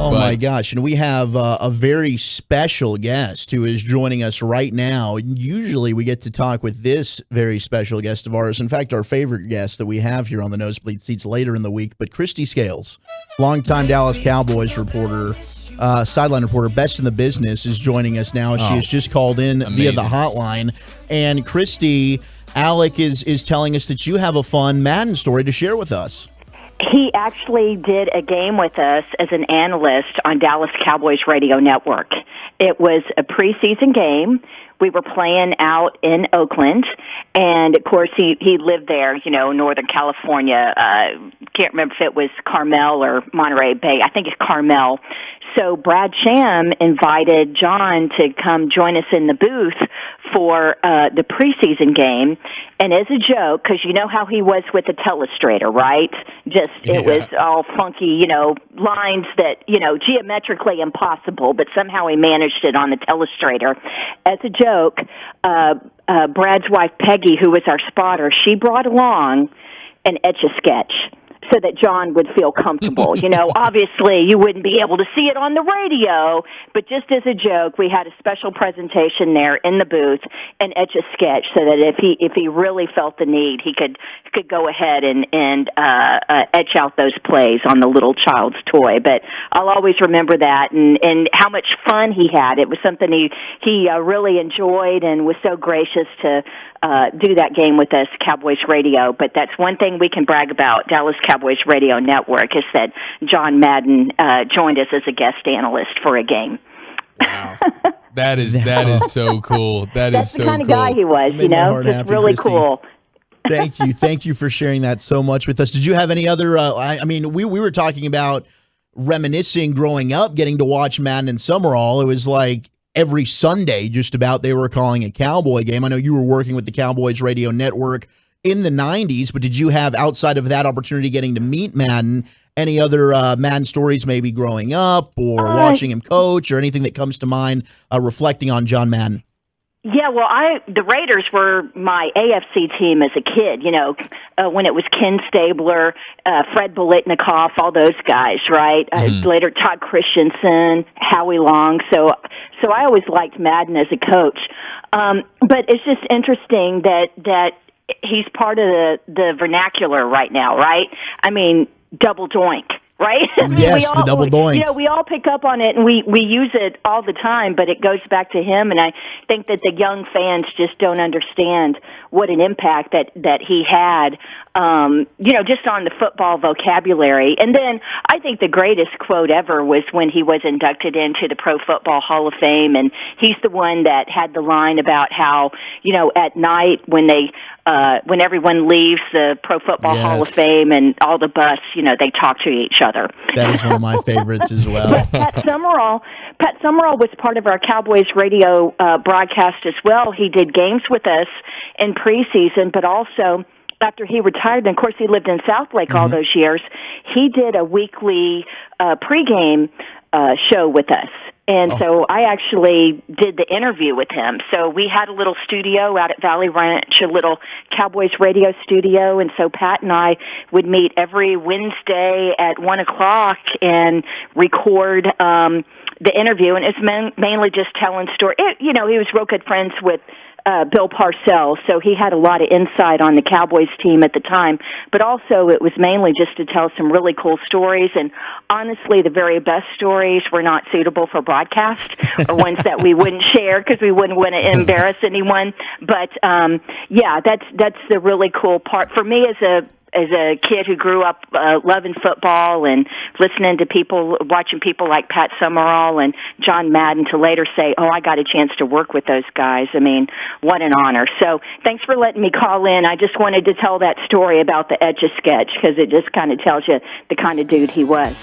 Oh, but my gosh. And we have a very special guest who is joining us right now. Usually we get to talk with this very special guest of ours. In fact, our favorite guest that we have here on the Nosebleed Seats later in the week. But Kristi Scales, longtime Dallas Cowboys reporter, sideline reporter, best in the business, is joining us now. She has just called in via the hotline. And Kristi, Alec is telling us that you have a fun Madden story to share with us. He actually did a game with us as an analyst on Dallas Cowboys Radio Network. It was a preseason game. We were playing out in Oakland, and of course he lived there, Northern California. Can't remember if it was Carmel or Monterey Bay. I think it's Carmel. So Brad Sham invited John to come join us in the booth for the preseason game. And as a joke, because you know how he was with the telestrator, right? It was all funky, lines that, geometrically impossible, but somehow he managed it on the telestrator. As a joke, Brad's wife, Peggy, who was our spotter, she brought along an Etch-a-Sketch so that John would feel comfortable. Obviously you wouldn't be able to see it on the radio, but just as a joke, we had a special presentation there in the booth, an Etch-a-Sketch, so that if he really felt the need, he could go ahead and etch out those plays on the little child's toy. But I'll always remember that and how much fun he had. It was something he really enjoyed and was so gracious to do that game with us, Cowboys Radio. But that's one thing we can brag about, Dallas Cowboys Radio Network, is that John Madden joined us as a guest analyst for a game. Wow. That is so cool. That's the kind of guy he was, just really Kristi. Cool. Thank you for sharing that so much with us. Did you have any other, we were talking about reminiscing growing up, getting to watch Madden and Summerall. It was like every Sunday, just about, they were calling a Cowboy game. I know you were working with the Cowboys Radio Network in the 90s, but did you have, outside of that opportunity getting to meet Madden, any other Madden stories maybe growing up or watching him coach or anything that comes to mind reflecting on John Madden? Yeah, well, the Raiders were my AFC team as a kid, when it was Ken Stabler, Fred Biletnikoff, all those guys, right? Later Todd Christensen, Howie Long. So I always liked Madden as a coach. But it's just interesting that he's part of the vernacular right now, right? I mean, double doink. Right? Yes, the double doink. We all pick up on it, and we use it all the time, but it goes back to him, and I think that the young fans just don't understand what an impact that he had, just on the football vocabulary. And then I think the greatest quote ever was when he was inducted into the Pro Football Hall of Fame, and he's the one that had the line about how, at night when everyone leaves the Pro Football Hall of Fame and all the bus, they talk to each other. That is one of my favorites as well. Pat Summerall was part of our Cowboys radio broadcast as well. He did games with us in preseason, but also after he retired, and of course he lived in Southlake all those years, he did a weekly pregame show with us. And so I actually did the interview with him. So we had a little studio out at Valley Ranch, a little Cowboys radio studio. And so Pat and I would meet every Wednesday at 1:00 and record the interview. And it's mainly just telling stories. He was real good friends with Bill Parcells, so he had a lot of insight on the Cowboys team at the time, but also it was mainly just to tell some really cool stories, and honestly, the very best stories were not suitable for broadcast, or ones that we wouldn't share because we wouldn't want to embarrass anyone, but that's the really cool part. For me as a kid who grew up loving football and listening to watching people like Pat Summerall and John Madden, to later say, I got a chance to work with those guys. I mean, what an honor. So thanks for letting me call in. I just wanted to tell that story about the Etch-a-Sketch because it just kind of tells you the kind of dude he was.